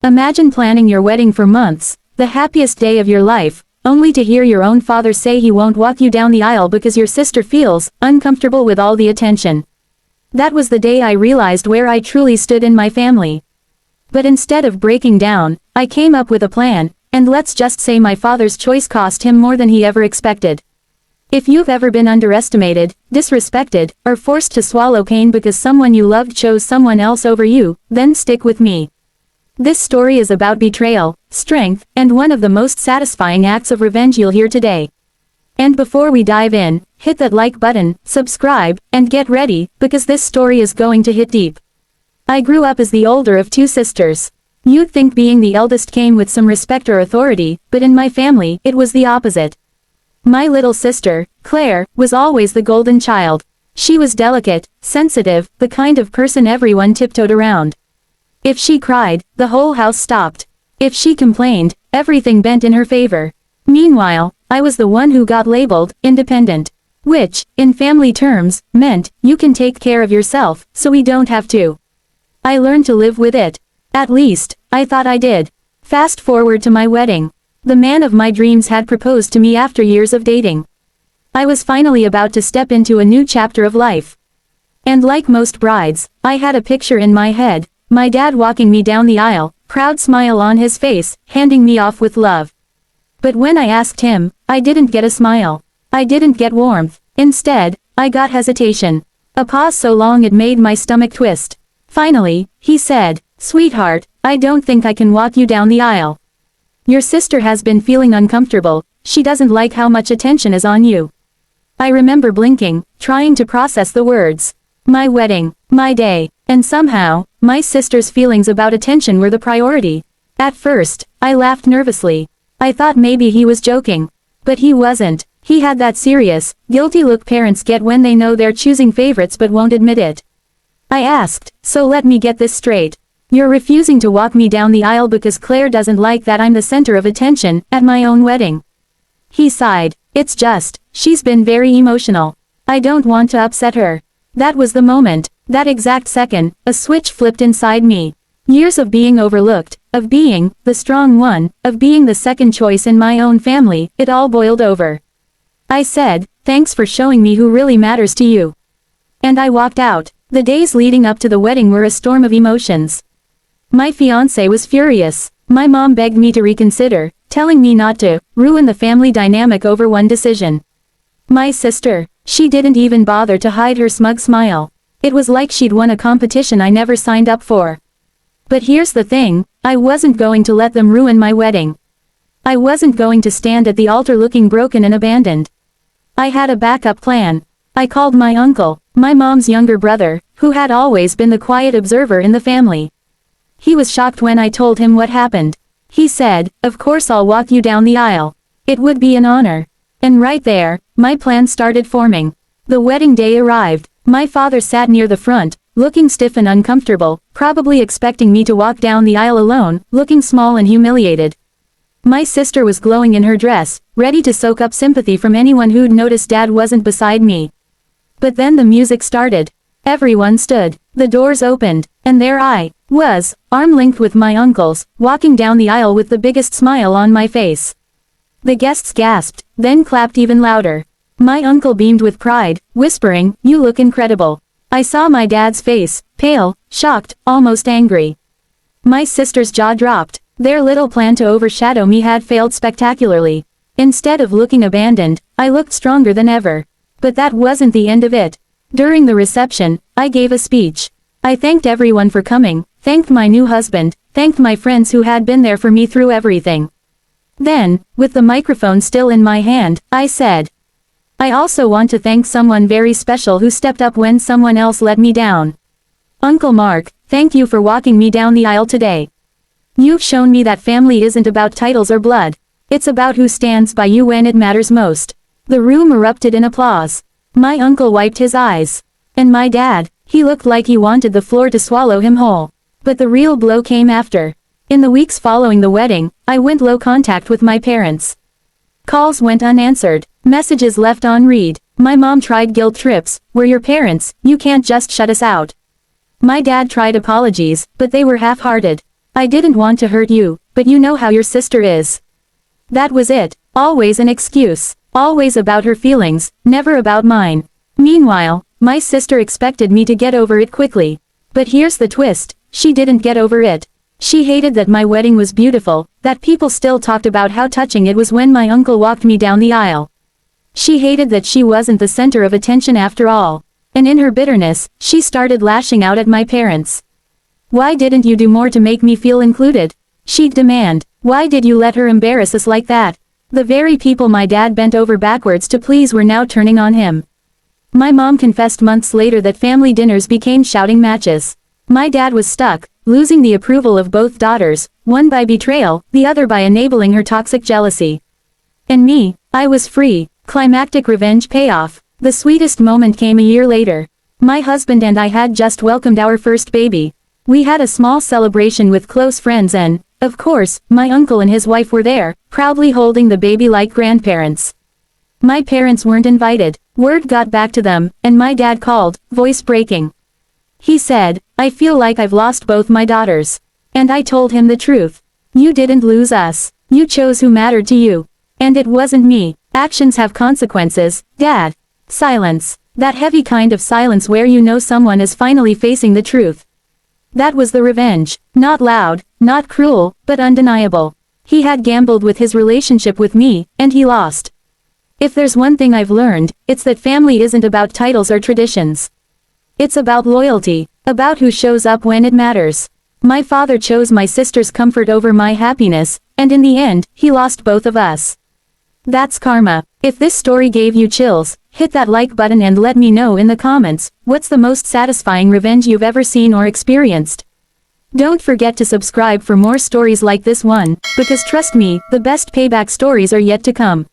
Imagine planning your wedding for months, the happiest day of your life, only to hear your own father say he won't walk you down the aisle because your sister feels uncomfortable with all the attention. That was the day I realized where I truly stood in my family. But instead of breaking down, I came up with a plan, and let's just say my father's choice cost him more than he ever expected. If you've ever been underestimated, disrespected, or forced to swallow pain because someone you loved chose someone else over you, then stick with me. This story is about betrayal, strength, and one of the most satisfying acts of revenge you'll hear today. And before we dive in, hit that like button, subscribe, and get ready, because this story is going to hit deep. I grew up as the older of two sisters. You'd think being the eldest came with some respect or authority, but in my family, it was the opposite. My little sister, Claire, was always the golden child. She was delicate, sensitive, the kind of person everyone tiptoed around. If she cried, the whole house stopped. If she complained, everything bent in her favor. Meanwhile, I was the one who got labeled independent. Which, in family terms, meant, you can take care of yourself, so we don't have to. I learned to live with it. At least, I thought I did. Fast forward to my wedding. The man of my dreams had proposed to me after years of dating. I was finally about to step into a new chapter of life. And like most brides, I had a picture in my head, my dad walking me down the aisle, proud smile on his face, handing me off with love. But when I asked him, I didn't get a smile. I didn't get warmth. Instead, I got hesitation. A pause so long it made my stomach twist. Finally, he said, "Sweetheart, I don't think I can walk you down the aisle. Your sister has been feeling uncomfortable, she doesn't like how much attention is on you." I remember blinking, trying to process the words. My wedding, my day, and somehow, my sister's feelings about attention were the priority. At first, I laughed nervously. I thought maybe he was joking. But he wasn't. He had that serious, guilty look parents get when they know they're choosing favorites but won't admit it. I asked, "So let me get this straight. You're refusing to walk me down the aisle because Claire doesn't like that I'm the center of attention at my own wedding?" He sighed. "It's just, she's been very emotional. I don't want to upset her." That was the moment, that exact second, a switch flipped inside me. Years of being overlooked, of being the strong one, of being the second choice in my own family, it all boiled over. I said, "Thanks for showing me who really matters to you." And I walked out. The days leading up to the wedding were a storm of emotions. My fiancé was furious. My mom begged me to reconsider, telling me not to ruin the family dynamic over one decision. My sister, she didn't even bother to hide her smug smile. It was like she'd won a competition I never signed up for. But here's the thing, I wasn't going to let them ruin my wedding. I wasn't going to stand at the altar looking broken and abandoned. I had a backup plan. I called my uncle, my mom's younger brother, who had always been the quiet observer in the family. He was shocked when I told him what happened. He said, "Of course I'll walk you down the aisle. It would be an honor." And right there, my plan started forming. The wedding day arrived. My father sat near the front, looking stiff and uncomfortable, probably expecting me to walk down the aisle alone, looking small and humiliated. My sister was glowing in her dress, ready to soak up sympathy from anyone who'd noticed Dad wasn't beside me. But then the music started. Everyone stood. The doors opened, and there I was, arm-length with my uncles, walking down the aisle with the biggest smile on my face. The guests gasped, then clapped even louder. My uncle beamed with pride, whispering, "You look incredible." I saw my dad's face, pale, shocked, almost angry. My sister's jaw dropped. Their little plan to overshadow me had failed spectacularly. Instead of looking abandoned, I looked stronger than ever. But that wasn't the end of it. During the reception, I gave a speech. I thanked everyone for coming, thanked my new husband, thanked my friends who had been there for me through everything. Then, with the microphone still in my hand, I said, "I also want to thank someone very special who stepped up when someone else let me down. Uncle Mark, thank you for walking me down the aisle today. You've shown me that family isn't about titles or blood. It's about who stands by you when it matters most." The room erupted in applause. My uncle wiped his eyes. And my dad, he looked like he wanted the floor to swallow him whole. But the real blow came after. In the weeks following the wedding, I went low contact with my parents. Calls went unanswered, messages left on read. My mom tried guilt trips, "We're your parents, you can't just shut us out." My dad tried apologies, but they were half-hearted. I didn't want to hurt you, but you know how your sister is. That was it, always an excuse, always about her feelings, never about mine. Meanwhile, my sister expected me to get over it quickly. But here's the twist, she didn't get over it. She hated that my wedding was beautiful, that people still talked about how touching it was when my uncle walked me down the aisle. She hated that she wasn't the center of attention after all. And in her bitterness, she started lashing out at my parents. Why didn't you do more to make me feel included? She'd demand. Why did you let her embarrass us like that? The very people my dad bent over backwards to please were now turning on him. My mom confessed months later that family dinners became shouting matches. My dad was stuck, losing the approval of both daughters, one by betrayal, the other by enabling her toxic jealousy. And me, I was free. Climactic revenge payoff. The sweetest moment came a year later. My husband and I had just welcomed our first baby. We had a small celebration with close friends and, of course, my uncle and his wife were there, proudly holding the baby like grandparents. My parents weren't invited. Word got back to them, and my dad called, voice breaking. He said, I feel like I've lost both my daughters. And I told him the truth. You didn't lose us. You chose who mattered to you. And it wasn't me. Actions have consequences, Dad. Silence. That heavy kind of silence where you know someone is finally facing the truth. That was the revenge. Not loud, not cruel, but undeniable. He had gambled with his relationship with me, and he lost. If there's one thing I've learned, it's that family isn't about titles or traditions. It's about loyalty, about who shows up when it matters. My father chose my sister's comfort over my happiness, and in the end, he lost both of us. That's karma. If this story gave you chills, hit that like button and let me know in the comments, what's the most satisfying revenge you've ever seen or experienced? Don't forget to subscribe for more stories like this one, because trust me, the best payback stories are yet to come.